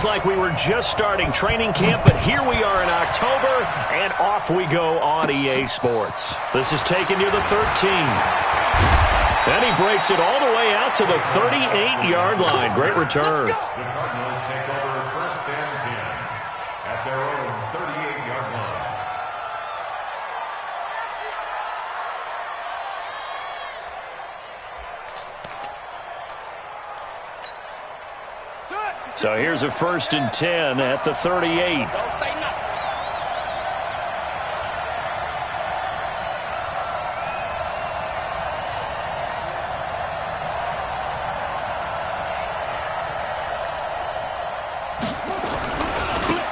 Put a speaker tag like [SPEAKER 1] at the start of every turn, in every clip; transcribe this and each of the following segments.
[SPEAKER 1] Like we were just starting training camp, but here we are in October, and off we go on EA Sports. This is taken near the 13. And he breaks it all the way out to the 38-yard line. Great return.
[SPEAKER 2] The Cardinals take over first and 10 at their own 38-yard line.
[SPEAKER 1] So here's a first and 10 at the 38.
[SPEAKER 3] Don't say nothing.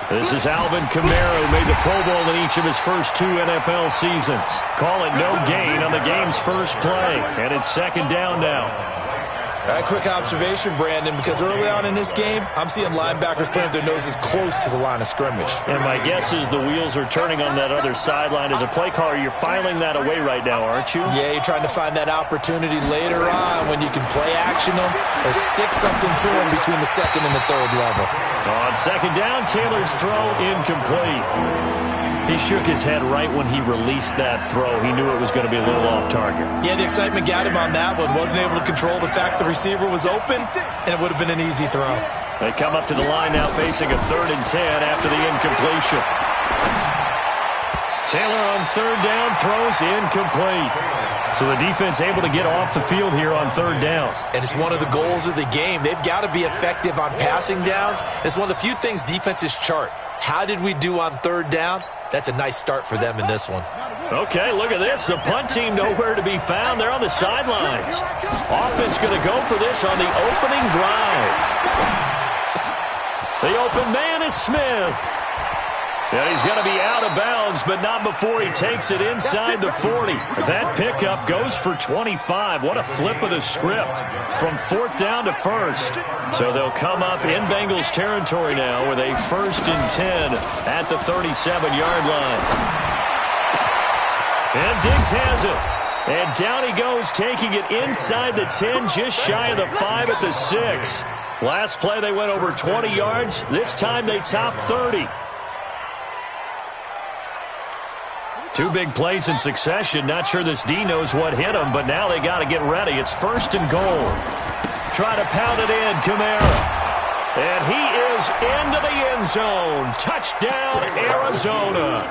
[SPEAKER 1] This is Alvin Kamara, who made the Pro Bowl in each of his first 2 NFL seasons. Call it no gain on the game's first play, and it's second down now.
[SPEAKER 4] Quick observation, Brandon, because early on in this game, I'm seeing linebackers putting their noses close to the line of scrimmage.
[SPEAKER 1] And my guess is the wheels are turning on that other sideline. As a play caller, you're filing that away right now, aren't you?
[SPEAKER 4] Yeah, you're trying to find that opportunity later on when you can play action them or stick something to them between the second and the third level.
[SPEAKER 1] On second down, Taylor's throw incomplete. He shook his head right when he released that throw. He knew it was going to be a little off target.
[SPEAKER 4] Yeah, the excitement got him on that one. Wasn't able to control the fact the receiver was open, and it would have been an easy throw.
[SPEAKER 1] They come up to the line now facing a 3rd and 10 after the incompletion. Taylor on 3rd down throws incomplete. So the defense able to get off the field here on 3rd down.
[SPEAKER 4] And it's one of the goals of the game. They've got to be effective on passing downs. It's one of the few things defenses chart. How did we do on 3rd down? That's a nice start for them in this one.
[SPEAKER 1] Okay, look at this. The punt team nowhere to be found. They're on the sidelines. Offense going to go for this on the opening drive. The open man is Smith. And he's going to be out of bounds, but not before he takes it inside the 40. That pickup goes for 25. What a flip of the script from 4th down to 1st. So they'll come up in Bengals territory now with a 1st and 10 at the 37-yard line. And Diggs has it. And down he goes, taking it inside the 10, just shy of the 5 at the 6. Last play they went over 20 yards. This time they topped 30. 2 big plays in succession. Not sure this D knows what hit him, but now they got to get ready. It's 1st and goal. Try to pound it in, Kamara. And he is into the end zone. Touchdown, Arizona.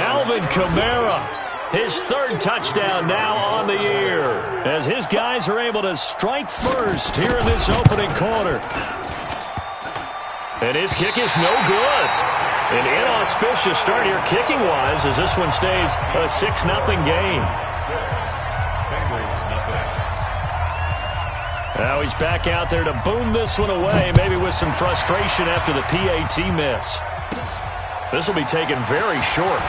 [SPEAKER 1] Alvin Kamara, his 3rd touchdown now on the year, as his guys are able to strike first here in this opening quarter. And his kick is no good. An inauspicious start here kicking-wise as this one stays a 6-0 game. Now he's back out there to boom this one away, maybe with some frustration after the PAT miss. This will be taken very short.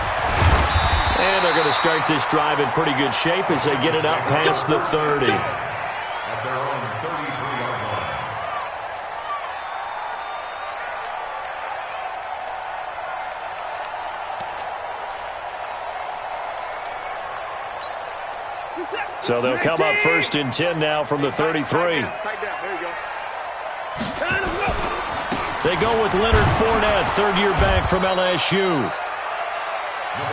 [SPEAKER 1] And they're going to start this drive in pretty good shape as they get it up past the 30.
[SPEAKER 2] At their own 33-yard line.
[SPEAKER 1] So they'll come up 1st and 10 now from the 33. They go with Leonard Fournette, 3rd-year back from LSU.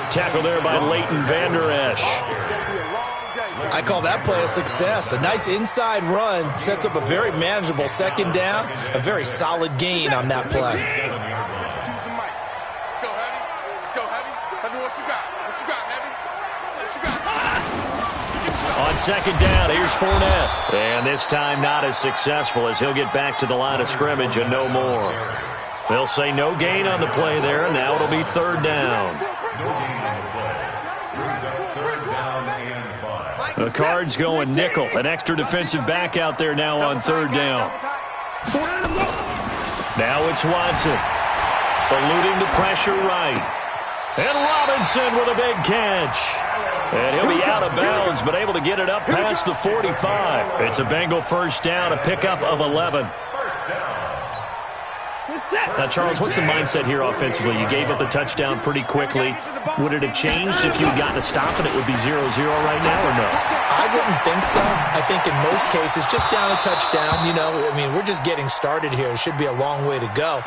[SPEAKER 1] Tackle there by Leighton Vander Esch.
[SPEAKER 4] I call that play a success. A nice inside run sets up a very manageable 2nd down. A very solid gain on that play.
[SPEAKER 3] Let's go, Heavy. Let's go, Heavy. Heavy, what you got? What you got, Heavy? What you got?
[SPEAKER 1] On 2nd down, here's Fournette. And this time not as successful as he'll get back to the line of scrimmage and no more. They'll say no gain on the play there, and now it'll be 3rd down. The Cards going nickel. An extra defensive back out there now on 3rd down. Now it's Watson. Eluding the pressure right. And Robinson with a big catch. And he'll be out of bounds, but able to get it up past the 45. It's a Bengal 1st down, a pickup of 11. Now, Charles, what's the mindset here offensively? You gave up the touchdown pretty quickly. Would it have changed if you had gotten a stop and it would be 0-0 right now, or no?
[SPEAKER 4] I wouldn't think so. I think in most cases, just down a touchdown, we're just getting started here. It should be a long way to go.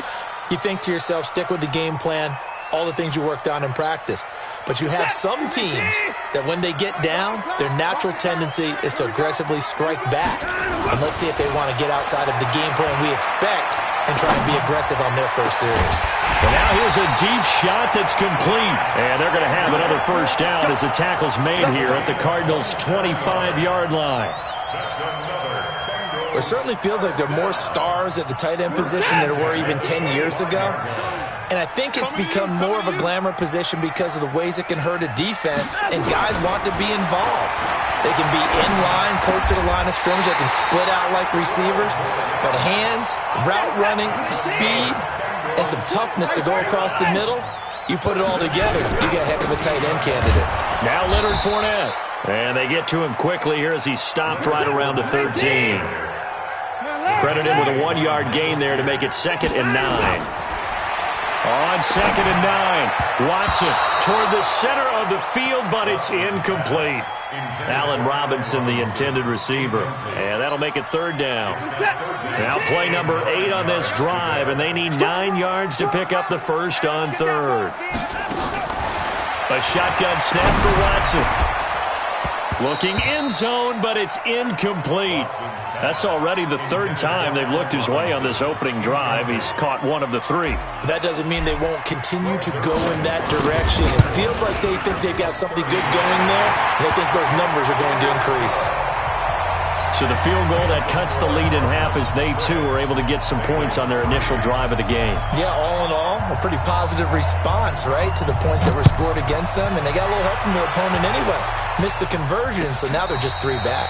[SPEAKER 4] You think to yourself, stick with the game plan, all the things you worked on in practice. But you have some teams that when they get down, their natural tendency is to aggressively strike back. And let's see if they want to get outside of the game plan we expect and try and be aggressive on their first series.
[SPEAKER 1] Well, now here's a deep shot that's complete. And they're going to have another first down as the tackle's made here at the Cardinals' 25-yard line.
[SPEAKER 4] It certainly feels like there are more stars at the tight end position than there were even 10 years ago. And I think it's become more of a glamour position because of the ways it can hurt a defense, and guys want to be involved. They can be in line, close to the line of scrimmage. They can split out like receivers. But hands, route running, speed, and some toughness to go across the middle, you put it all together, you get a heck of a tight end candidate.
[SPEAKER 1] Now Leonard Fournette. And they get to him quickly here as he stopped right around the 13. Credit him with a 1-yard gain there to make it 2nd and 9. On 2nd and 9, Watson toward the center of the field, but it's incomplete. Allen Robinson, the intended receiver. And that'll make it 3rd down. Now play number 8 on this drive, and they need 9 yards to pick up the first on 3rd. A shotgun snap for Watson. Looking end zone, but it's incomplete. That's already the 3rd time they've looked his way on this opening drive. He's caught 1 of the 3.
[SPEAKER 4] That doesn't mean they won't continue to go in that direction. It feels like they think they've got something good going there, and they think those numbers are going to increase.
[SPEAKER 1] So the field goal that cuts the lead in half as they, too, are able to get some points on their initial drive of the game.
[SPEAKER 4] Yeah, all in all, a pretty positive response, right, to the points that were scored against them, and they got a little help from their opponent anyway. Missed the conversion, so now they're just 3 back.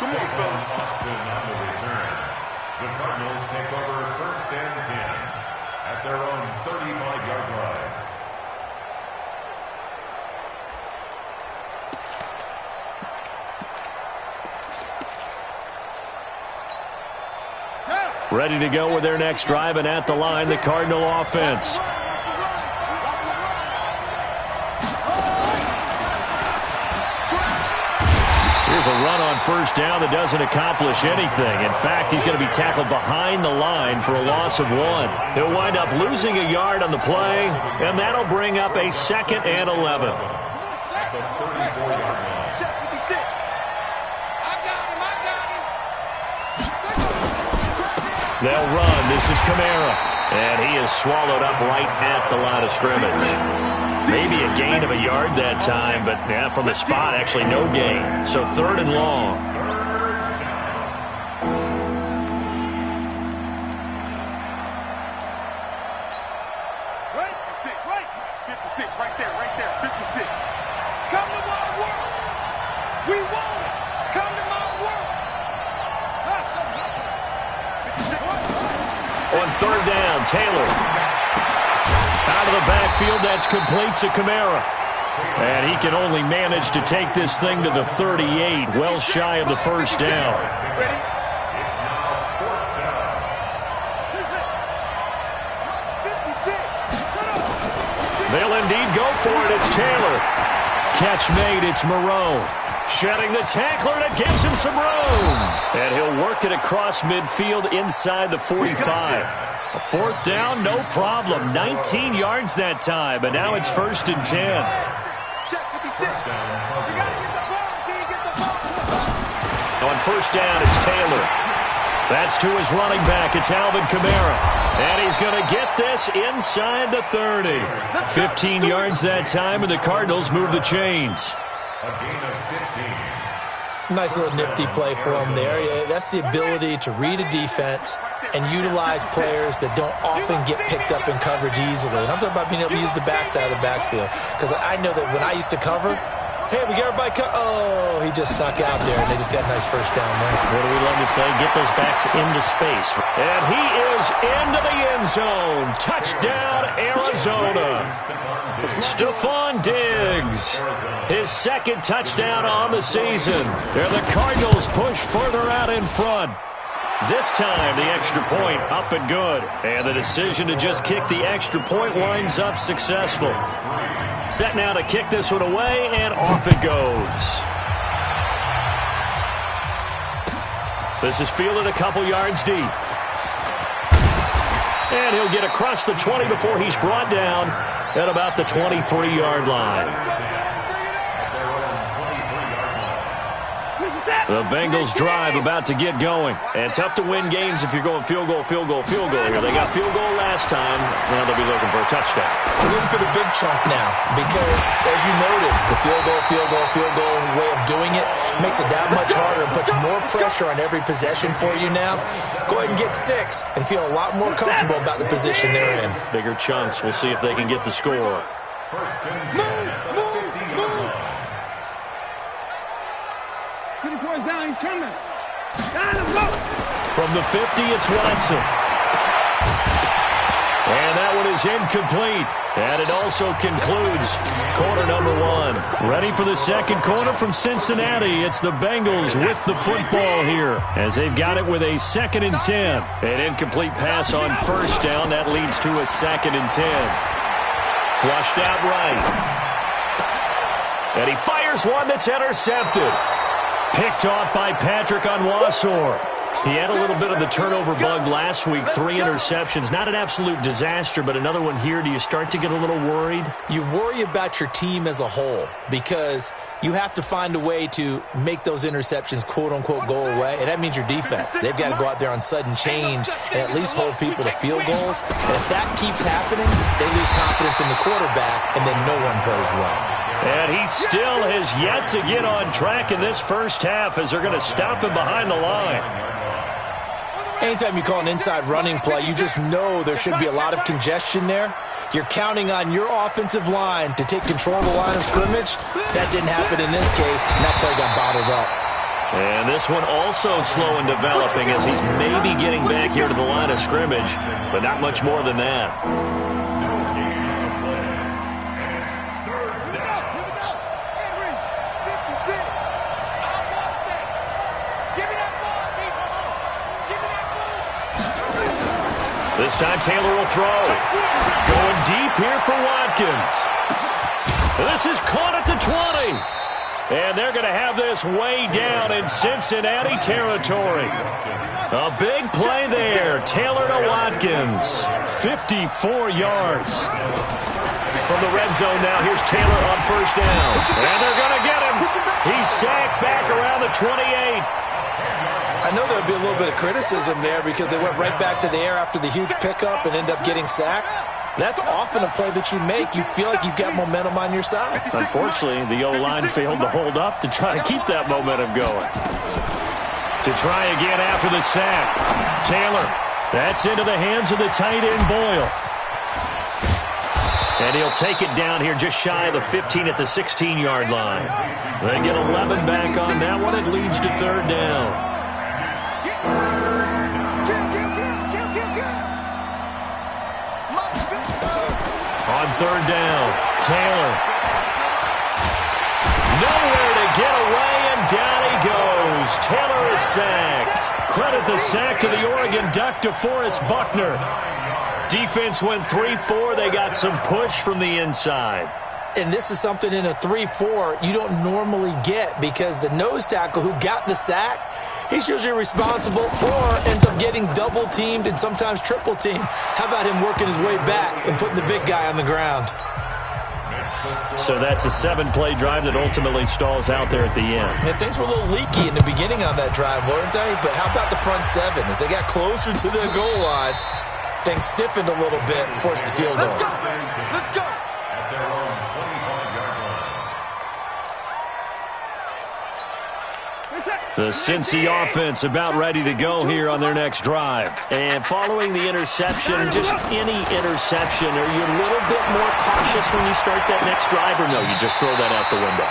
[SPEAKER 2] Austin on the return. The Cardinals take over 1st and 10 at their own 35-yard line.
[SPEAKER 1] Ready to go with their next drive, and at the line, the Cardinal offense. Here's a run on 1st down that doesn't accomplish anything. In fact, he's going to be tackled behind the line for a loss of 1. He'll wind up losing a yard on the play, and that'll bring up a 2nd and 11.
[SPEAKER 2] At the 34-yard line.
[SPEAKER 1] They'll run. This is Kamara. And he is swallowed up right at the line of scrimmage. Maybe a gain of a yard that time, but yeah, from the spot, actually no gain. So 3rd and long.
[SPEAKER 3] Right? 56, right there, 56. Come to my world. We want it. Come to my world.
[SPEAKER 1] On 3rd down, Taylor. Out of the backfield, that's complete to Kamara. And he can only manage to take this thing to the 38, well shy of the 1st down.
[SPEAKER 2] It's now 4th down.
[SPEAKER 1] They'll indeed go for it. It's Taylor. Catch made. It's Moreau. Shedding the tackler, and it gives him some room. And he'll work it across midfield inside the 45. A 4th down, no problem. 19 yards that time, and now it's 1st and 10. On 1st down, it's Taylor. That's to his running back. It's Alvin Kamara. And he's going to get this inside the 30. 15 yards that time, and the Cardinals move the chains.
[SPEAKER 2] A gain of 15.
[SPEAKER 4] Nice little nifty play for him there. Yeah, that's the ability to read a defense and utilize players that don't often get picked up in coverage easily. And I'm talking about being able to use the backside of the backfield. Because I know that when I used to cover, hey, we got everybody oh, he just snuck out there, and they just got a nice 1st down there.
[SPEAKER 1] What do we love to say? Get those backs into space. And he is into the end zone. Touchdown, Arizona. Stephon Diggs, his 2nd touchdown on the season. There the Cardinals push further out in front. This time, the extra point up and good. And the decision to just kick the extra point winds up successful. Set now to kick this one away, and off it goes. This is fielded a couple yards deep. And he'll get across the 20 before he's brought down at about the 23-yard line. The Bengals drive about to get going. And tough to win games if you're going field goal here. They got field goal last time. Now they'll be looking for a touchdown.
[SPEAKER 4] They're looking for the big chunk now because, as you noted, the field goal way of doing it makes it that much harder and puts more pressure on every possession for you now. Go ahead and get 6 and feel a lot more comfortable about the position they're in.
[SPEAKER 1] Bigger chunks. We'll see if they can get the score.
[SPEAKER 2] First and 10 at the 50-yard line.
[SPEAKER 3] Down, he's coming.
[SPEAKER 1] From the 50, it's Watson. And that one is incomplete. And it also concludes quarter number 1. Ready for the second quarter from Cincinnati. It's the Bengals with the football here as they've got it with a 2nd and 10. An incomplete pass on first down. That leads to a 2nd and 10. Flushed out right. And he fires one that's intercepted. Picked off by Patrick Onwuasor. He had a little bit of the turnover bug last week, 3 interceptions. Not an absolute disaster, but another one here. Do you start to get a little worried?
[SPEAKER 4] You worry about your team as a whole because you have to find a way to make those interceptions, quote-unquote, go away, and that means your defense. They've got to go out there on sudden change and at least hold people to field goals. And if that keeps happening, they lose confidence in the quarterback, and then no one plays well.
[SPEAKER 1] And he still has yet to get on track in this first half as they're going to stop him behind the line.
[SPEAKER 4] Anytime you call an inside running play, you just know there should be a lot of congestion there. You're counting on your offensive line to take control of the line of scrimmage. That didn't happen in this case, and that play got bottled up.
[SPEAKER 1] And this one also slow in developing as he's maybe getting back here to the line of scrimmage, but not much more than that. This time Taylor will throw. Going deep here for Watkins. This is caught at the 20. And they're going to have this way down in Cincinnati territory. A big play there. Taylor to Watkins. 54 yards. From the red zone now, here's Taylor on first down. And they're going to get him. He's sacked back around the 28.
[SPEAKER 4] I know there'll be a little bit of criticism there because they went right back to the air after the huge pickup and end up getting sacked. That's often a play that you make. You feel like you've got momentum on your side.
[SPEAKER 1] Unfortunately, the O-line failed to hold up to try to keep that momentum going. To try again after the sack. Taylor, that's into the hands of the tight end Boyle. And he'll take it down here just shy of the 15 at the 16-yard line. They get 11 back on that one. It leads to third down. On third down, Taylor. Nowhere to get away, and down he goes. Taylor is sacked. Credit the sack to the Oregon Duck, DeForest Buckner. Defense went 3-4. They got some push from the inside.
[SPEAKER 4] And this is something in a 3-4 you don't normally get because the nose tackle who got the sack, he's usually responsible or ends up getting double-teamed and sometimes triple-teamed. How about him working his way back and putting the big guy on the ground?
[SPEAKER 1] So that's a 7-play drive that ultimately stalls out there at the end.
[SPEAKER 4] And things were a little leaky in the beginning on that drive, weren't they? But how about the front 7? As they got closer to the goal line, things stiffened a little bit, forced the field goal.
[SPEAKER 3] Let's go.
[SPEAKER 1] The Cincy offense about ready to go here on their next drive. And following the interception, just any interception, are you a little bit more cautious when you start that next drive, or no, you just throw that out the window?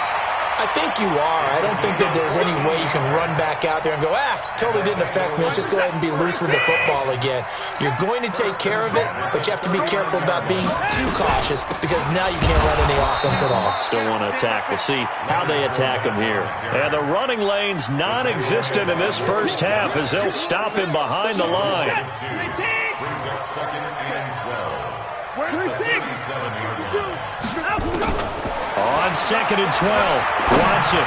[SPEAKER 4] I think you are. I don't think that there's any way you can run back out there and go, totally didn't affect me. Let's just go ahead and be loose with the football again. You're going to take care of it, but you have to be careful about being too cautious because now you can't run any offense at all.
[SPEAKER 1] Still want to attack. We'll see how they attack him here. And the running lane's non-existent in this first half as they'll stop him behind the line.
[SPEAKER 2] Brings up 2nd and 12.
[SPEAKER 3] Where's the 37-yard line?
[SPEAKER 1] On 2nd and 12, Watson.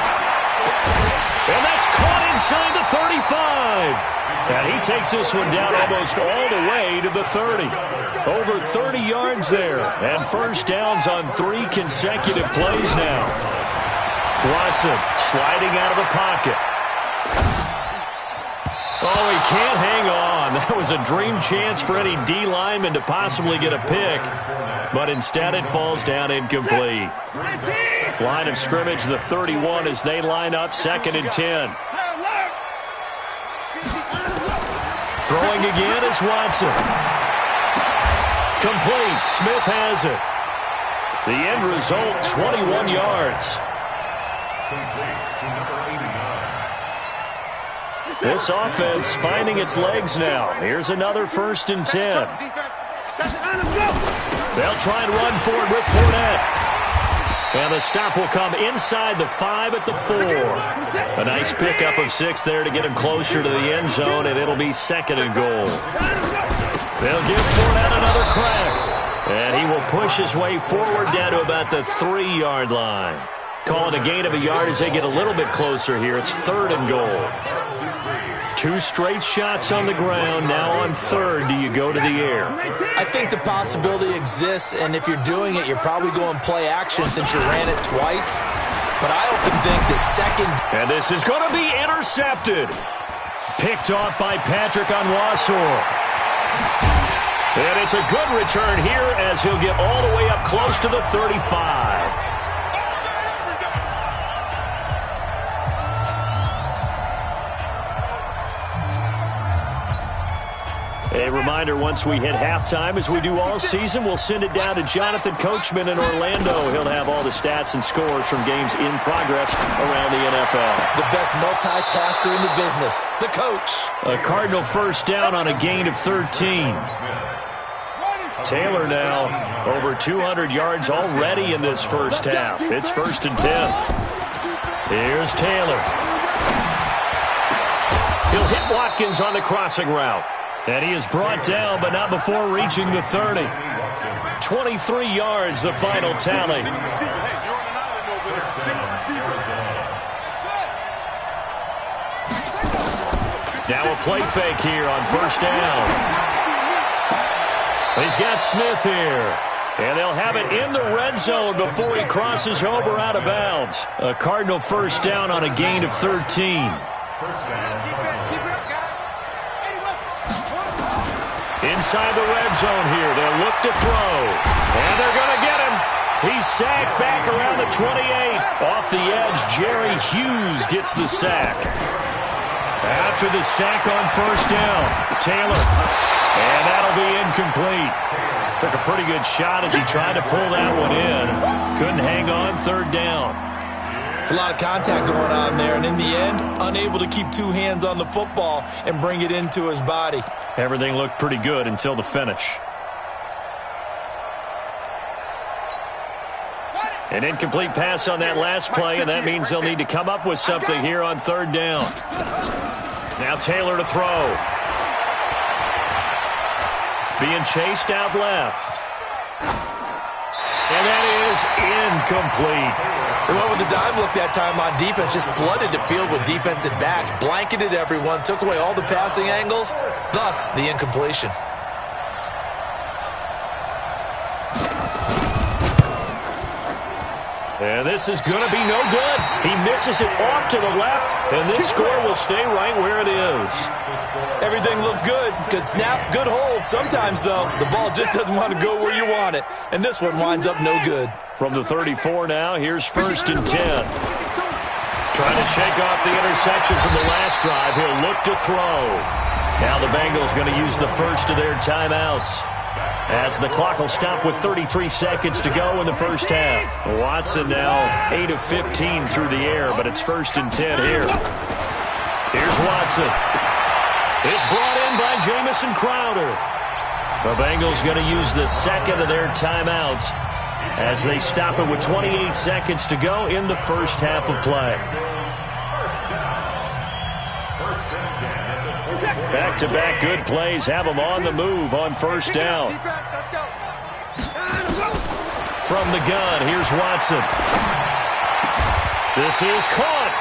[SPEAKER 1] And that's caught inside the 35. And he takes this one down almost all the way to the 30. Over 30 yards there. And first downs on 3 consecutive plays now. Watson sliding out of the pocket. Oh, he can't hang on. That was a dream chance for any D lineman to possibly get a pick. But instead it falls down incomplete. Line of scrimmage, the 31 as they line up 2nd and 10. Throwing again is Watson. Complete. Smith has it. The end result, 21 yards. This offense finding its legs now. Here's another 1st and 10. They'll try and run forward with Fournette. And the stop will come inside the 5 at the 4. A nice pickup of 6 there to get him closer to the end zone, and it'll be 2nd and goal. They'll give Fournette another crack. And he will push his way forward down to about the 3-yard line. Calling a gain of a yard as they get a little bit closer here. It's 3rd and goal. 2 straight shots on the ground. Now on 3rd, do you go to the air?
[SPEAKER 4] I think the possibility exists, and if you're doing it, you're probably going play action since you ran it twice. But I often think the 2nd...
[SPEAKER 1] And this is going to be intercepted. Picked off by Patrick Onwuasor. And it's a good return here as he'll get all the way up close to the 35. A reminder, once we hit halftime, as we do all season, we'll send it down to Jonathan Coachman in Orlando. He'll have all the stats and scores from games in progress around the NFL.
[SPEAKER 4] The best multitasker in the business, the coach.
[SPEAKER 1] A Cardinal first down on a gain of 13. Taylor now over 200 yards already in this first half. It's 1st and 10. Here's Taylor. He'll hit Watkins on the crossing route. And he is brought down, but not before reaching the 30. 23 yards, the final tally. Now a play fake here on 1st down. He's got Smith here. And they'll have it in the red zone before he crosses over out of bounds. A Cardinal first down on a gain of 13. Inside the red zone here. They'll look to throw. And they're going to get him. He's sacked back around the 28. Off the edge, Jerry Hughes gets the sack. After the sack on 1st down, Taylor. And that'll be incomplete. Took a pretty good shot as he tried to pull that one in. Couldn't hang on 3rd down.
[SPEAKER 4] It's a lot of contact going on there, and in the end, unable to keep 2 hands on the football and bring it into his body.
[SPEAKER 1] Everything looked pretty good until the finish. An incomplete pass on that last play, and that means they'll need to come up with something here on 3rd down. Now Taylor to throw. Being chased out left. And that is incomplete.
[SPEAKER 4] They went with the dime look that time on defense, just flooded the field with defensive backs, blanketed everyone, took away all the passing angles, thus the incompletion.
[SPEAKER 1] And this is going to be no good. He misses it off to the left, and this score will stay right where it is.
[SPEAKER 4] Everything looked good. Good snap, good hold. Sometimes, though, the ball just doesn't want to go where you want it, and this one winds up no good.
[SPEAKER 1] From the 34 now, here's 1st and 10. Trying to shake off the interception from the last drive. He'll look to throw. Now the Bengals going to use the first of their timeouts. as the clock will stop with 33 seconds to go in the first half. Watson now 8 of 15 through the air, but it's 1st and 10 here. Here's Watson. It's brought in by Jamison Crowder. The Bengals going to use the second of their timeouts as they stop it with 28 seconds to go in the first half of play. Back-to-back good plays have them on the move on first down. From the gun, here's Watson. This is caught.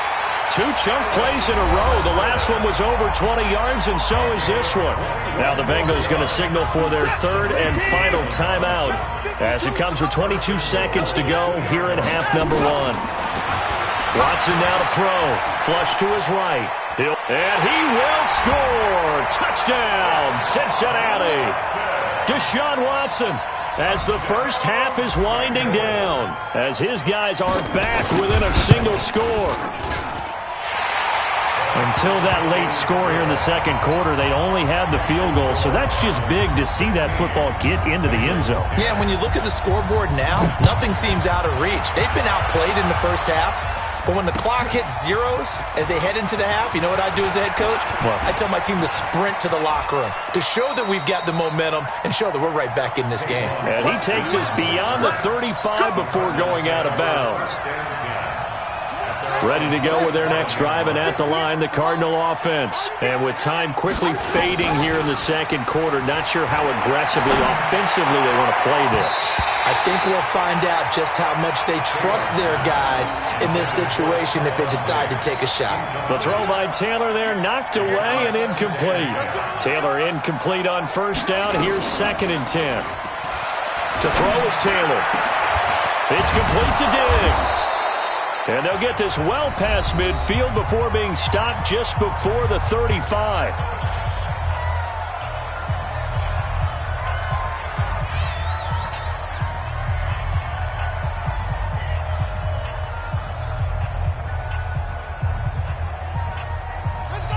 [SPEAKER 1] 2 chunk plays in a row. The last one was over 20 yards, and so is this one. Now the Bengals going to signal for their 3rd and final timeout as it comes with 22 seconds to go here in half number 1. Watson now to throw. Flush to his right. And he will score. Touchdown, Cincinnati. Deshaun Watson, as the first half is winding down, as his guys are back within a single score. Until that late score here in the second quarter, they only had the field goal, so that's just big to see that football get into the end zone. Yeah, when you look at the scoreboard now, nothing seems out of reach. They've been outplayed in the first half, but when the clock hits zeros as they head into the half, you know what I do as a head coach? What? I tell my team to sprint to the locker room to show that we've got the momentum and show that we're right back in this game. And he takes us beyond the 35 before going out of bounds. Ready to go with their next drive, and at the line, the Cardinal offense. And with time quickly fading here in the second quarter, not sure how aggressively, offensively they want to play this. I think we'll find out just how much they trust their guys in this situation if they decide to take a shot. The throw by Taylor there, knocked away and incomplete. Taylor incomplete on first down. Here's 2nd and 10. To throw is Taylor. It's complete to Diggs. And they'll get this well past midfield before being stopped just before the 35.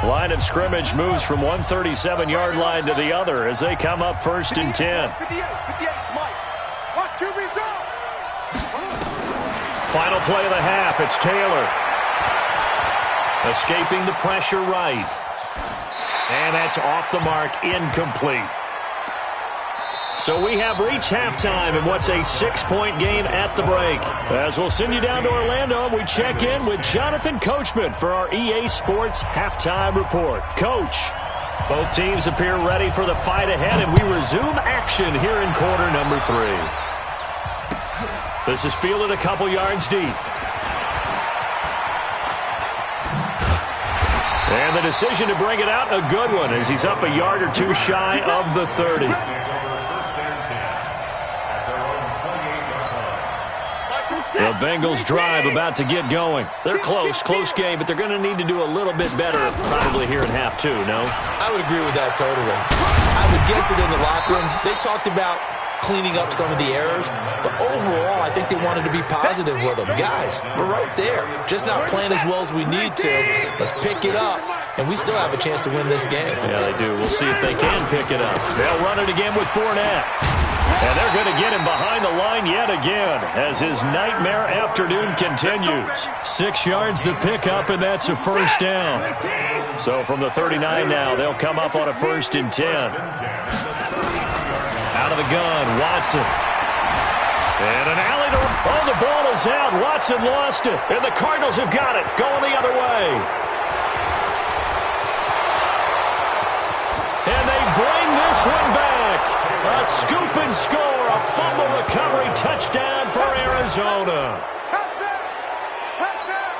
[SPEAKER 1] Line of scrimmage moves from one 37-yard line to the other as they come up 1st and 10. Final play of the half, it's Taylor. Escaping the pressure right. And that's off the mark, incomplete. So we have reached halftime in what's a 6-point game at the break. As we'll send you down to Orlando, we check in with Jonathan Coachman for our EA Sports Halftime Report. Coach, both teams appear ready for the fight ahead, and we resume action here in quarter number 3. This is fielded a couple yards deep. And the decision to bring it out, a good one, as he's up a yard or two shy of the 30. The Bengals drive about to get going. They're close game, but they're going to need to do a little bit better probably here in half 2, no? I would agree with that totally. I would guess it in the locker room. They talked about cleaning up some of the errors, but overall I think they wanted to be positive with them. Guys, we're right there, just not playing as well as we need to. Let's pick it up, and we still have a chance to win this game. Yeah, they do. We'll see if they can pick it up. They'll run it again with Fournette, and they're going to get him behind the line yet again as his nightmare afternoon continues. 6 yards to pick up, and that's a first down. So from the 39 now, they'll come up on a 1st and 10. Out of the gun, Watson. And an alley to... Oh, the ball is out. Watson lost it. And the Cardinals have got it. Going the other way. And they bring this one back. A scoop and score. A fumble recovery touchdown for Arizona.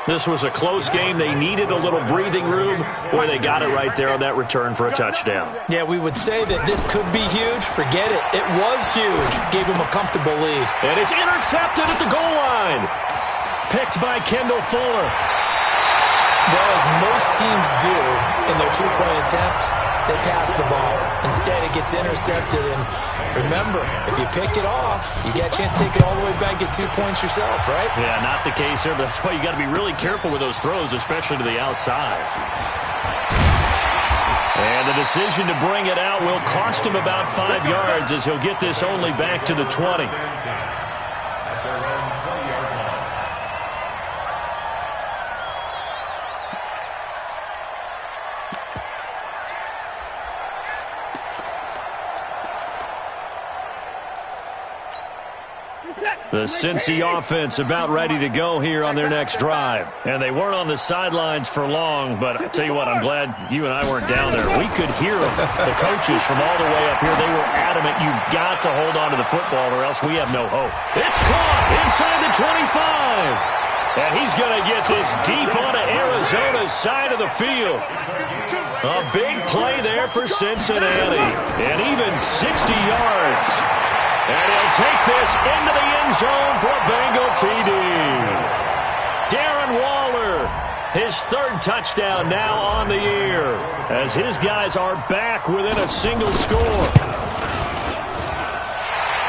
[SPEAKER 1] This was a close game. They needed a little breathing room. Boy, they got it right there on that return for a touchdown. Yeah, we would say that this could be huge. Forget it. It was huge. Gave him a comfortable lead. And it's intercepted at the goal line. Picked by Kendall Fuller. Well, as most teams do in their 2-point attempt, they pass the ball. Instead, it gets intercepted. And remember, if you pick it off, you get a chance to take it all the way back, get 2 points yourself, right? Yeah, not the case here, but that's why you got to be really careful with those throws, especially to the outside. And the decision to bring it out will cost him about 5 yards as he'll get this only back to the 20.
[SPEAKER 2] At their own 20-yard line.
[SPEAKER 1] The Cincy offense about ready to go here on their next drive. And they weren't on the sidelines for long, but I'll tell you what, I'm glad you and I weren't down there. We could hear them, the coaches from all the way up here. They were adamant, you've got to hold on to the football or else we have no hope. It's caught inside the 25. And he's going to get this deep onto Arizona's side of the field. A big play there for Cincinnati. And even 60 yards. And he'll take this into the end zone for a Bengal TD. Darren Waller, his 3rd touchdown now on the year, as his guys are back within a single score.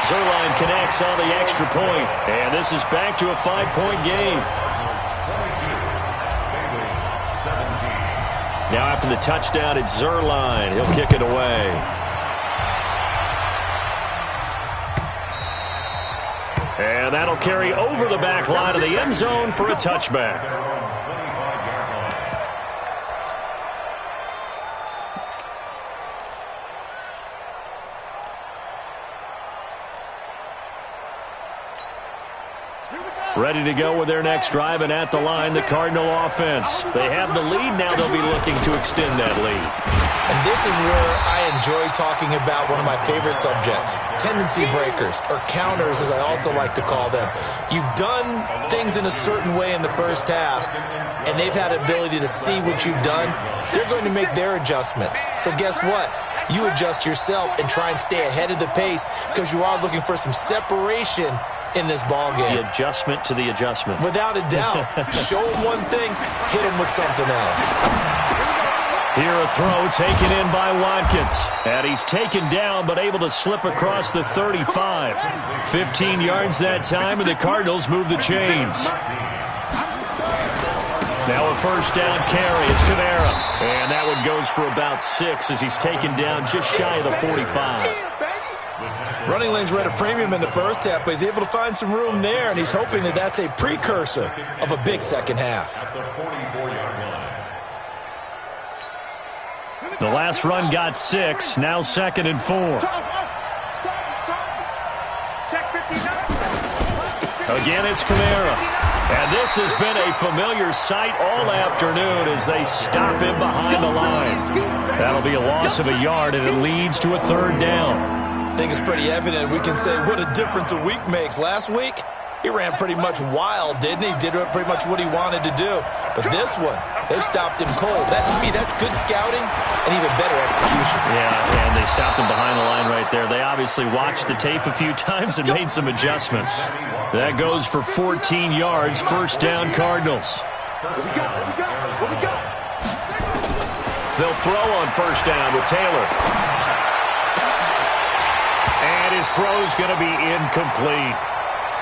[SPEAKER 1] Zerline connects on the extra point, and this is back to a 5-point game.
[SPEAKER 2] 22,
[SPEAKER 1] Now after the touchdown, it's Zerline. He'll kick it away. And that'll carry over the back line of the end zone for a touchback. Ready to go with their next drive, and at the line, the Cardinal offense. They have the lead. Now they'll be looking to extend that lead.
[SPEAKER 4] And this is where I enjoy talking about one of my favorite subjects, tendency breakers, or counters as I also like to call them. You've done things in a certain way in the first half, and they've had the ability to see what you've done. They're going to make their adjustments. So guess what? You adjust yourself and try and stay ahead of the pace because you are looking for some separation in this ball game.
[SPEAKER 1] The adjustment to the adjustment.
[SPEAKER 4] Without a doubt. Show them one thing, hit them with something else.
[SPEAKER 1] Here a throw taken in by Watkins. And he's taken down but able to slip across the 35. 15 yards that time, and the Cardinals move the chains. Now a first down carry. It's Kamara. And that one goes for about 6 as he's taken down just shy of the 45.
[SPEAKER 4] Running lanes were at a premium in the first half, but he's able to find some room there, and he's hoping that that's a precursor of a big second half.
[SPEAKER 2] at the 44-yard line.
[SPEAKER 1] The last run got 6, now 2nd and 4. Again, it's Kamara. And this has been a familiar sight all afternoon as they stop him behind the line. That'll be a loss of a yard, and it leads to a 3rd down.
[SPEAKER 4] I think it's pretty evident. We can say what a difference a week makes. Last week, he ran pretty much wild, didn't he? Did pretty much what he wanted to do. But this one, they stopped him cold. That, to me, that's good scouting and even better execution.
[SPEAKER 1] Yeah, and they stopped him behind the line right there. They obviously watched the tape a few times and made some adjustments. That goes for 14 yards. First down, Cardinals. They'll throw on first down with Taylor. And his throw's going to be incomplete.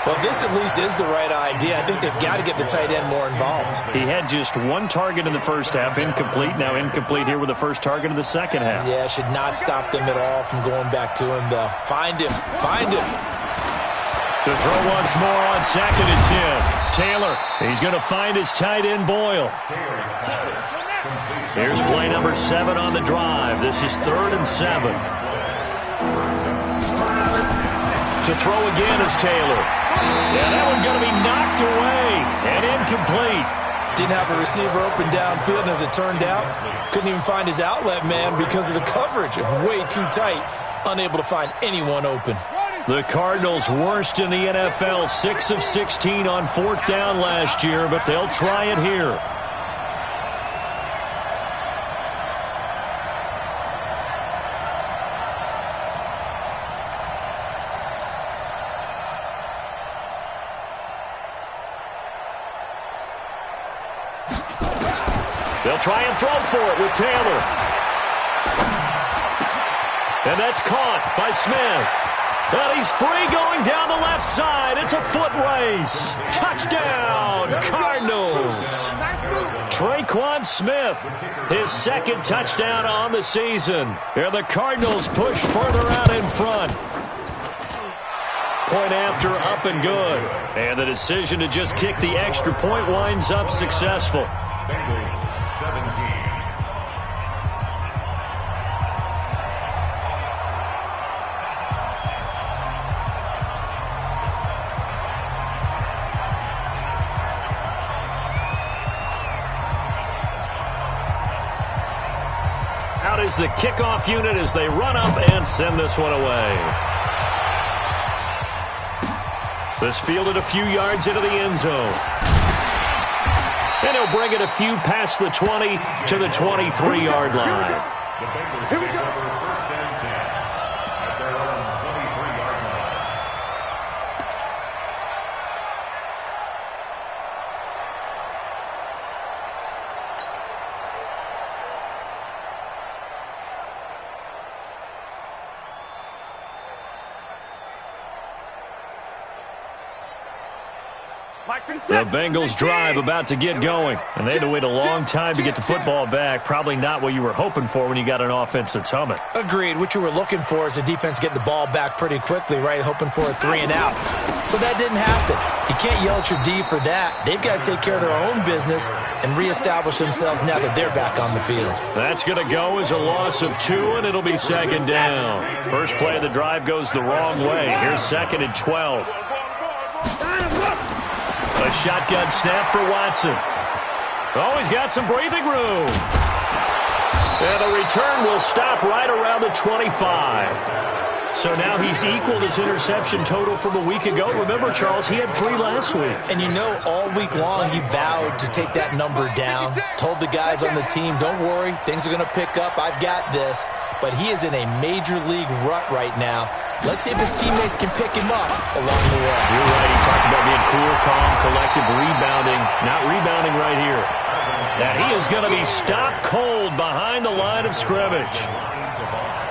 [SPEAKER 4] Well, this at least is the right idea. I think they've got to get the tight end more involved.
[SPEAKER 1] He had just 1 target in the first half, incomplete. Now incomplete here with the first target of the second half.
[SPEAKER 4] Yeah, should not stop them at all from going back to him, though. Find him. Find him.
[SPEAKER 1] To throw once more on 2nd and 10. Taylor, he's going to find his tight end, Boyle. Here's play number 7 on the drive. This is 3rd and 7. To throw again is Taylor. Yeah, that one going to be knocked away and incomplete.
[SPEAKER 4] Didn't have a receiver open downfield, and as it turned out, couldn't even find his outlet man because of the coverage. It was way too tight, unable to find anyone open.
[SPEAKER 1] The Cardinals worst in the NFL, 6 of 16 on 4th down last year, but they'll try it here. They'll try and throw for it with Taylor. And that's caught by Smith. And he's free going down the left side. It's a foot race. Touchdown, Cardinals. Traquan Smith, his second touchdown on the season. And the Cardinals push further out in front. Point after, up and good. And the decision to just kick the extra point winds up successful.
[SPEAKER 2] Bengals 17.
[SPEAKER 1] Out is the kickoff unit as they run up and send this one away. This fielded a few yards into the end zone. And he'll bring it a few past the 20 to the 23-yard line.
[SPEAKER 2] The Bengals take over first and 10 at their own 23-yard line.
[SPEAKER 1] The Bengals drive about to get going, and they had to wait a long time to get the football back. Probably not what you were hoping for when you got an offense that's humming.
[SPEAKER 4] Agreed. What you were looking for is the defense getting the ball back pretty quickly, right? Hoping for a 3 and out. So that didn't happen. You can't yell at your D for that. They've got to take care of their own business and reestablish themselves now that they're back on the field.
[SPEAKER 1] That's going to go as a loss of 2, and it'll be second down. First play of the drive goes the wrong way. Here's second and 12. A shotgun snap for Watson. Oh, he's got some breathing room. And the return will stop right around the 25. So now he's equaled his interception total from a week ago. Remember, Charles, he had 3 last week.
[SPEAKER 4] And you know, all week long he vowed to take that number down. Told the guys on the team, don't worry, things are going to pick up. I've got this. But he is in a major league rut right now. Let's see if his teammates can pick him up along the way.
[SPEAKER 1] You're right. He talked about being cool, calm, collective, rebounding. Not rebounding right here. And he is going to be stopped cold behind the line of scrimmage.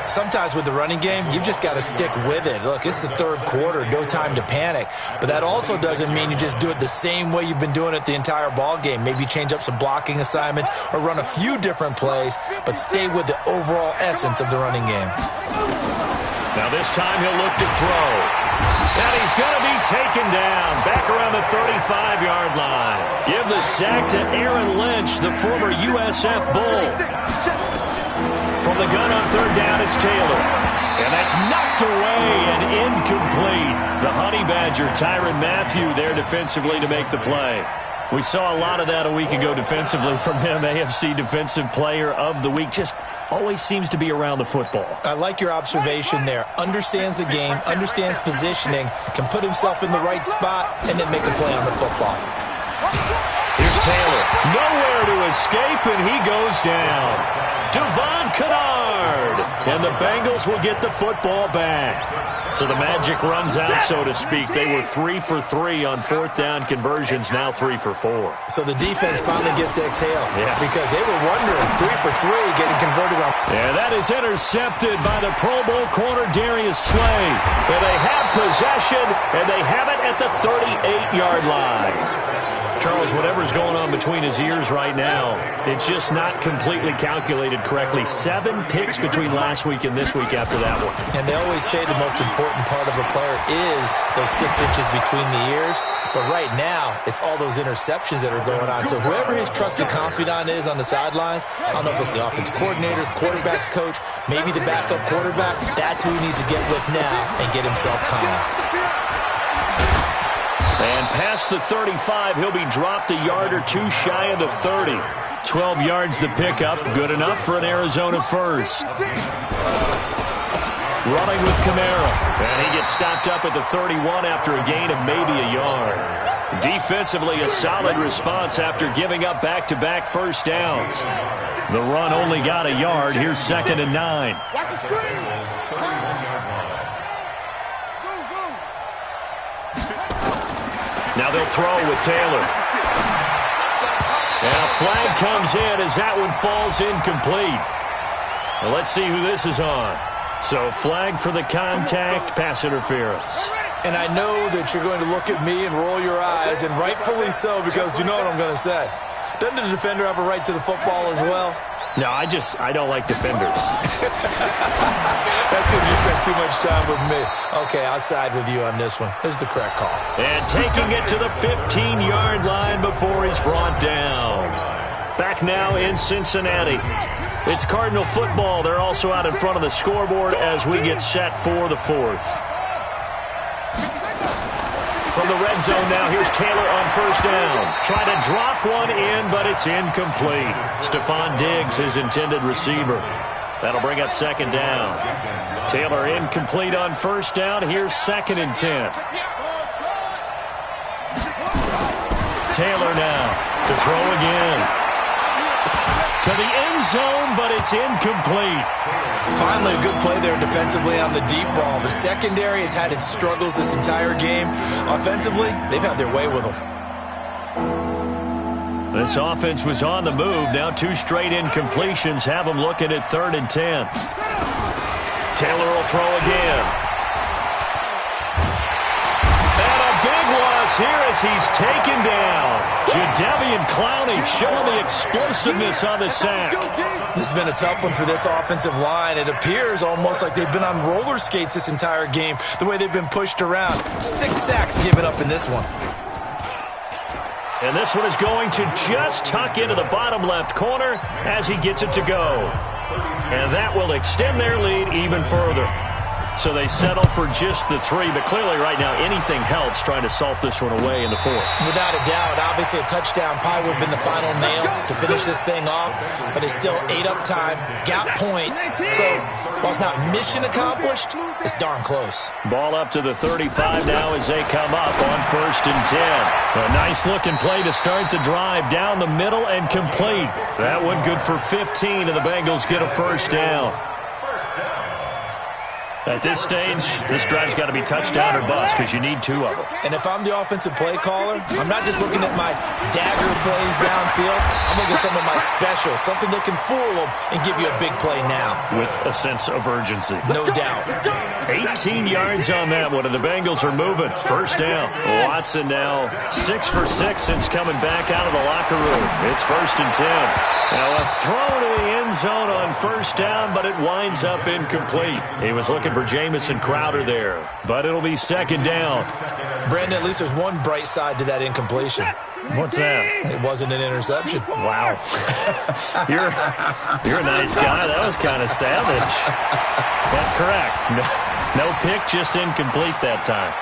[SPEAKER 4] Sometimes with the running game, you've just got to stick with it. Look, it's the third quarter, no time to panic. But that also doesn't mean you just do it the same way you've been doing it the entire ball game. Maybe change up some blocking assignments or run a few different plays, but stay with the overall essence of the running game.
[SPEAKER 1] Now this time he'll look to throw. And he's going to be taken down back around the 35-yard line. Give the sack to Aaron Lynch, the former USF Bull. From the gun on third down, it's Taylor. And that's knocked away and incomplete. The Honey Badger, Tyrann Mathieu, there defensively to make the play. We saw a lot of that a week ago defensively from him. AFC Defensive Player of the Week. Just always seems to be around the football.
[SPEAKER 4] I like your observation there. Understands the game, understands positioning, can put himself in the right spot, and then make a play on the football.
[SPEAKER 1] Here's Taylor. Nowhere to escape, and he goes down. Devon Kennard. And the Bengals will get the football back. So the magic runs out, so to speak. They were 3 for 3 on fourth down conversions, now 3 for 4.
[SPEAKER 4] So the defense finally gets to exhale.
[SPEAKER 1] Yeah.
[SPEAKER 4] Because they were wondering, 3 for 3 getting converted on.
[SPEAKER 1] And that is intercepted by the Pro Bowl corner Darius Slay. And they have possession, and they have it at the 38-yard line. Charles, whatever's going on between his ears right now, it's just not completely calculated correctly. 7 picks between last week and this week after that one.
[SPEAKER 4] And they always say the most important part of a player is those 6 inches between the ears. But right now, it's all those interceptions that are going on. So whoever his trusted confidant is on the sidelines, I don't know if it's the offensive coordinator, quarterback's coach, maybe the backup quarterback, that's who he needs to get with now and get himself calm.
[SPEAKER 1] And past the 35, he'll be dropped a yard or 2 shy of the 30. 12 yards the pickup, good enough for an Arizona first. Running with Kamara. And he gets stopped up at the 31 after a gain of maybe a yard. Defensively, a solid response after giving up back-to-back first downs. The run only got a yard. Here's second and 9.
[SPEAKER 3] Watch the screen.
[SPEAKER 1] Now they'll throw with Taylor. And a flag comes in as that one falls incomplete. Well, let's see who this is on. So flag for the contact, pass interference.
[SPEAKER 4] And I know that you're going to look at me and roll your eyes, and rightfully so, because you know what I'm going to say. Doesn't the defender have a right to the football as well?
[SPEAKER 1] No, I don't like defenders.
[SPEAKER 4] That's because you spent too much time with me. Okay, I'll side with you on this one. This is the correct call.
[SPEAKER 1] And taking it to the 15-yard line before he's brought down. Back now in Cincinnati. It's Cardinal football. They're also out in front of the scoreboard as we get set for the fourth. From the red zone now, here's Taylor on first down. Trying to drop one in, but it's incomplete. Stephon Diggs, his intended receiver. That'll bring up second down. Taylor incomplete on first down. Here's 2nd and 10. Taylor now to throw again. To the end zone, but it's incomplete.
[SPEAKER 4] Finally, a good play there defensively on the deep ball. The secondary has had its struggles this entire game. Offensively, they've had their way with them.
[SPEAKER 1] This offense was on the move. Now 2 straight incompletions have them looking at 3rd and 10. Taylor will throw again. And a big loss here as he's taken down. Jadeveon Clowney showing the explosiveness on the sack.
[SPEAKER 4] This has been a tough one for this offensive line. It appears almost like they've been on roller skates this entire game, the way they've been pushed around. 6 sacks given up in this one.
[SPEAKER 1] And this one is going to just tuck into the bottom left corner as he gets it to go. And that will extend their lead even further. So they settle for just the 3, but clearly right now anything helps trying to salt this one away in the 4th.
[SPEAKER 4] Without a doubt, obviously a touchdown probably would have been the final nail to finish this thing off, but it's still ate up time, got points, so while it's not mission accomplished, it's darn close.
[SPEAKER 1] Ball up to the 35 now as they come up on 1st and 10. A nice looking play to start the drive down the middle and complete. That one good for 15, and the Bengals get a first down. At this stage, this drive's got to be touchdown or bust because you need 2 of them.
[SPEAKER 4] And if I'm the offensive play caller, I'm not just looking at my dagger plays downfield. I'm looking at some of my specials, something that can fool them and give you a big play now.
[SPEAKER 1] With a sense of urgency.
[SPEAKER 4] No doubt.
[SPEAKER 1] 18 yards on that one, and the Bengals are moving. First down. Watson now 6 for 6 since coming back out of the locker room. It's 1st and 10. Now a throw to the end zone on first down, but it winds up incomplete. He was looking for Jamison Crowder there, but it'll be 2nd down.
[SPEAKER 4] Brandon, at least there's one bright side to that incompletion.
[SPEAKER 1] What's that?
[SPEAKER 4] It wasn't an interception.
[SPEAKER 1] Wow. You're a nice guy. That was kind of savage. But correct. No pick, just incomplete that time.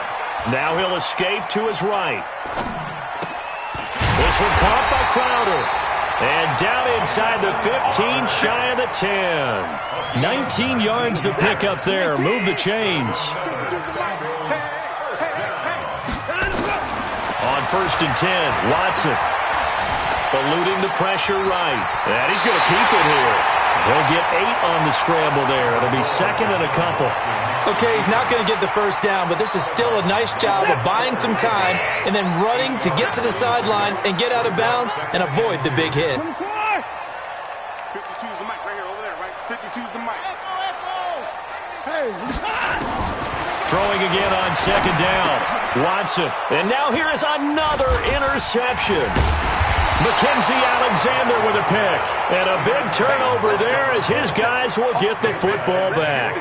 [SPEAKER 1] Now he'll escape to his right. This one caught by Crowder. And down inside the 15, shy of the 10. 19 yards to pick up there. Move the chains. On 1st and 10, Watson. Eluding the pressure right. And he's going to keep it here. He'll get 8 on the scramble there. It'll be 2nd and a couple.
[SPEAKER 4] Okay, he's not going to get the first down, but this is still a nice job of buying some time and then running to get to the sideline and get out of bounds and avoid the big hit.
[SPEAKER 3] 52's the mic right here, over there, right? 52's the mic.
[SPEAKER 1] Throwing again on 2nd down. Watson. And now here is another interception. Mackenzie Alexander with a pick. And a big turnover there as his guys will get the football back.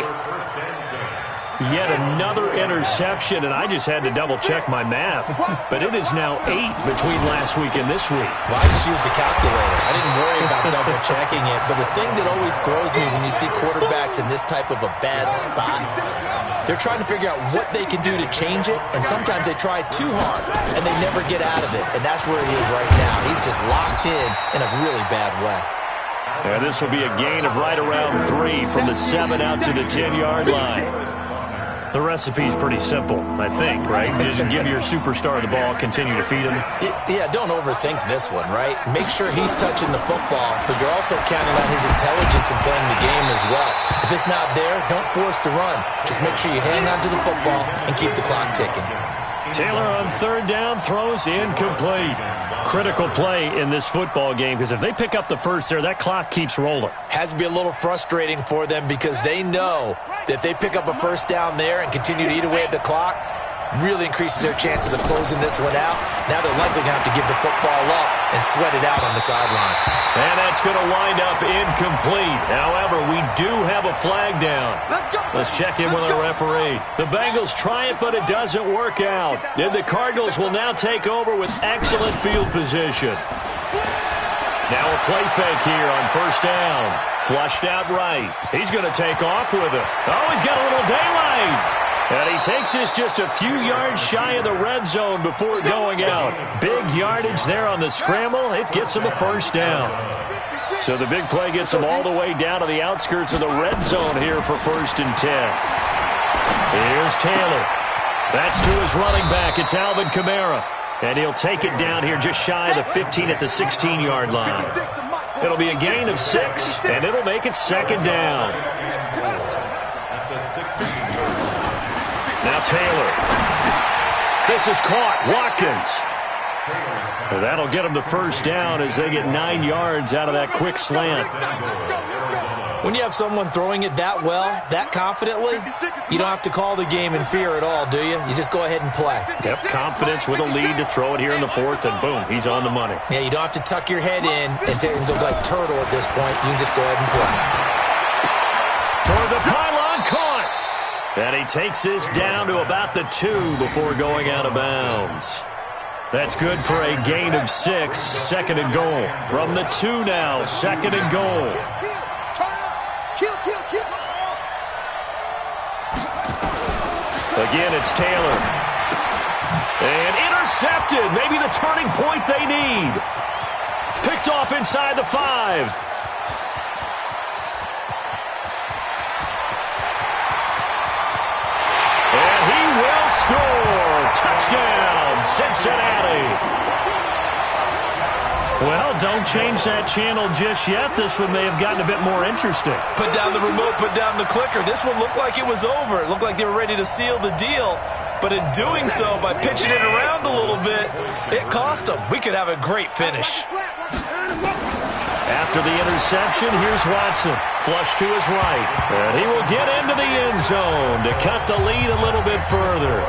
[SPEAKER 1] Yet another interception, and I just had to double-check my math. But it is now 8 between last week and this week.
[SPEAKER 4] Well, I just used a calculator. I didn't worry about double-checking it. But the thing that always throws me when you see quarterbacks in this type of a bad spot, they're trying to figure out what they can do to change it, and sometimes they try too hard, and they never get out of it. And that's where he is right now. He's just locked in a really bad way.
[SPEAKER 1] And this will be a gain of right around 3 from the 7 out to the 10-yard line. The recipe's pretty simple, I think, right? Just give your superstar the ball, continue to feed him.
[SPEAKER 4] Yeah, don't overthink this one, right? Make sure he's touching the football, but you're also counting on his intelligence in playing the game as well. If it's not there, don't force the run. Just make sure you hang on to the football and keep the clock ticking.
[SPEAKER 1] Taylor on 3rd down throws incomplete. Critical play in this football game because if they pick up the first there, that clock keeps rolling.
[SPEAKER 4] Has to be a little frustrating for them because they know that if they pick up a first down there and continue to eat away at the clock, really increases their chances of closing this one out. Now they're likely going to have to give the football up and sweat it out on the sideline.
[SPEAKER 1] And that's going to wind up incomplete. However, we do have a flag down. Let's check in with our referee. The Bengals try it, but it doesn't work out. And the Cardinals will now take over with excellent field position. Now a play fake here on first down. Flushed out right. He's going to take off with it. Oh, he's got a little daylight. And he takes this just a few yards shy of the red zone before going out. Big yardage there on the scramble. It gets him a first down. So the big play gets him all the way down to the outskirts of the red zone here for 1st and 10. Here's Taylor. That's to his running back. It's Alvin Kamara. And he'll take it down here just shy of the 15 at the 16-yard line. It'll be a gain of 6, and it'll make it 2nd down. Now Taylor. This is caught. Watkins. Well, that'll get them the first down as they get 9 yards out of that quick slant.
[SPEAKER 4] When you have someone throwing it that well, that confidently, you don't have to call the game in fear at all, do you? You just go ahead and play.
[SPEAKER 1] Yep, confidence with a lead to throw it here in the 4th, and boom, he's on the money.
[SPEAKER 4] Yeah, you don't have to tuck your head in and go like turtle at this point. You can just go ahead and play.
[SPEAKER 1] Toward the pylon, caught. And he takes this down to about the 2 before going out of bounds. That's good for a gain of 6, 2nd and goal. From the 2 now, 2nd and goal. Again, it's Taylor. And intercepted. Maybe the turning point they need. Picked off inside the 5. And he will score. Touchdown, Cincinnati. Well, don't change that channel just yet. This one may have gotten a bit more interesting.
[SPEAKER 4] Put down the remote, put down the clicker. This one looked like it was over. It looked like they were ready to seal the deal. But in doing so, by pitching it around a little bit, it cost them. We could have a great finish.
[SPEAKER 1] After the interception, here's Watson. Flush to his right. And he will get into the end zone to cut the lead a little bit further.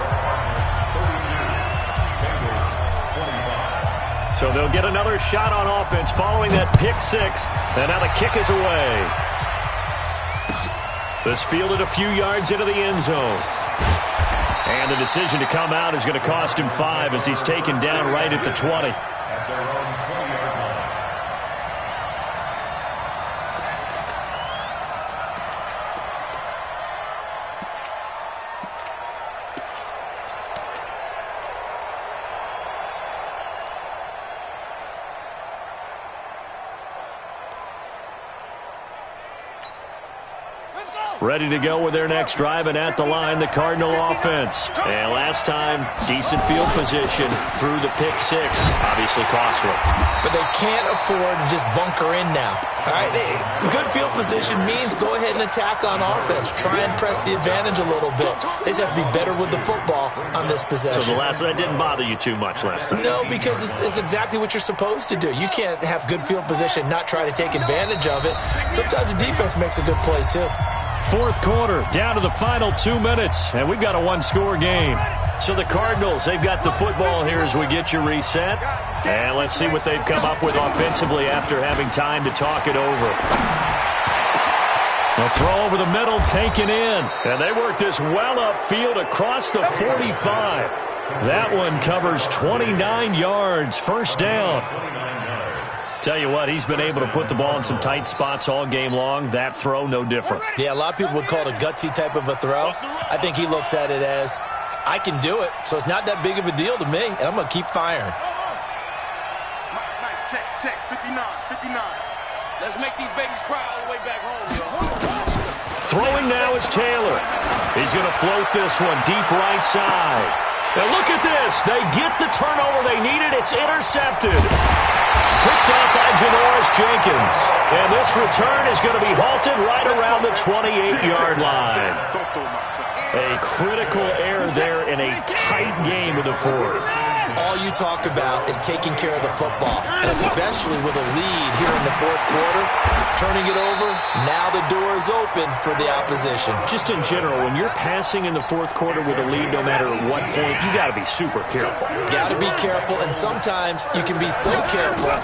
[SPEAKER 1] So they'll get another shot on offense following that pick 6. And now the kick is away. This fielded a few yards into the end zone. And the decision to come out is going to cost him 5 as he's taken down right at the 20. Ready to go with their next drive, and at the line, the Cardinal offense. And last time, decent field position through the pick 6. Obviously costly.
[SPEAKER 4] But they can't afford to just bunker in now. All right, good field position means go ahead and attack on offense. Try and press the advantage a little bit. They just have to be better with the football on this possession.
[SPEAKER 1] So that didn't bother you too much last time?
[SPEAKER 4] No, because it's exactly what you're supposed to do. You can't have good field position, not try to take advantage of it. Sometimes the defense makes a good play, too.
[SPEAKER 1] 4th quarter, down to the final 2 minutes, and we've got a 1-score game. So the Cardinals, they've got the football here as we get you reset. And let's see what they've come up with offensively after having time to talk it over. A throw over the middle, taken in. And they work this well upfield across the 45. That one covers 29 yards, 1st down. Tell you what, he's been able to put the ball in some tight spots all game long. That throw, no different.
[SPEAKER 4] Yeah, a lot of people would call it a gutsy type of a throw. I think he looks at it as, I can do it, so it's not that big of a deal to me, and I'm going to keep firing.
[SPEAKER 3] Check, 59. Let's make these babies cry all the way back home, yo.
[SPEAKER 1] Throwing now is Taylor. He's going to float this one deep right side. Now look at this. They get the turnover they needed. It's intercepted. Picked up by Janoris Jenkins. And this return is going to be halted right around the 28-yard line. A critical error there in a tight game in the fourth.
[SPEAKER 4] All you talk about is taking care of the football, and especially with a lead here in the fourth quarter. Turning it over, now the door is open for the opposition.
[SPEAKER 1] Just in general, when you're passing in the fourth quarter with a lead, no matter what point, you got to be super careful.
[SPEAKER 4] Got to be careful, and sometimes you can be so careful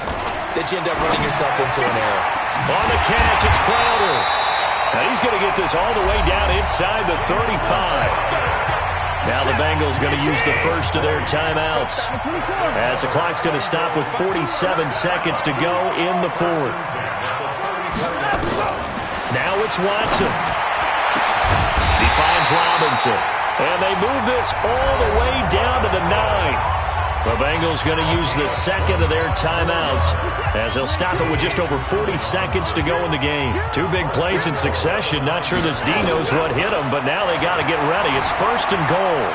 [SPEAKER 4] that you end up running yourself into an error.
[SPEAKER 1] On the catch, it's Crowder. Now he's going to get this all the way down inside the 35. Now the Bengals going to use the first of their timeouts as the clock's going to stop with 47 seconds to go in the fourth. Now it's Watson. He finds Robinson. And they move this all the way down to the 9. The Bengals going to use the second of their timeouts as they'll stop it with just over 40 seconds to go in the game. Two big plays in succession. Not sure this D knows what hit them, but now they got to get ready. It's first and goal.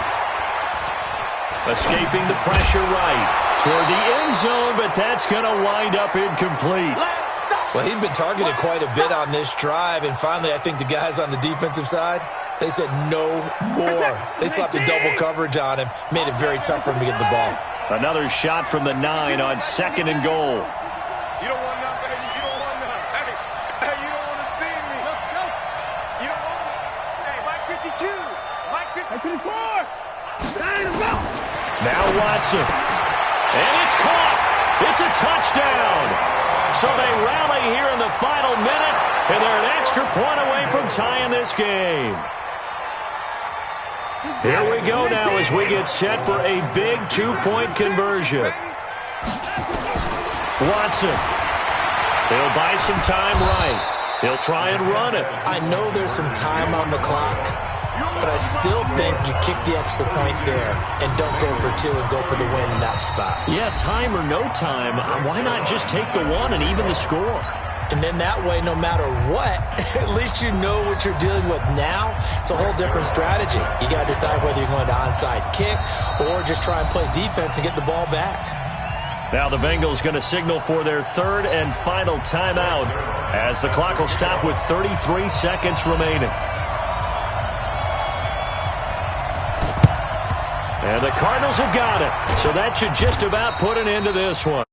[SPEAKER 1] Escaping the pressure right toward the end zone, but that's going to wind up incomplete.
[SPEAKER 4] Well, he'd been targeted quite a bit on this drive, and finally I think the guys on the defensive side, they said no more. They slapped a double coverage on him, made it very tough for him to get the ball.
[SPEAKER 1] Another shot from the 9 on second and goal.
[SPEAKER 3] You don't want none, baby. You don't want none. Hey, you don't want to see me. You don't want me. Hey, Mike 52. Mike 54.
[SPEAKER 1] Now Watson. And it's caught. It's a touchdown. So they rally here in the final minute, and they're an extra point away from tying this game. Here we go now as we get set for a big two-point conversion. Watson. He'll buy some time right. He'll try and run it.
[SPEAKER 4] I know there's some time on the clock, but I still think you kick the extra point there and don't go for two and go for the win in that spot.
[SPEAKER 1] Yeah, time or no time, why not just take the one and even the score?
[SPEAKER 4] And then that way, no matter what, at least you know what you're dealing with now. It's a whole different strategy. You got to decide whether you're going to onside kick or just try and play defense and get the ball back.
[SPEAKER 1] Now the Bengals going to signal for their third and final timeout as the clock will stop with 33 seconds remaining. And the Cardinals have got it. So that should just about put an end to this one.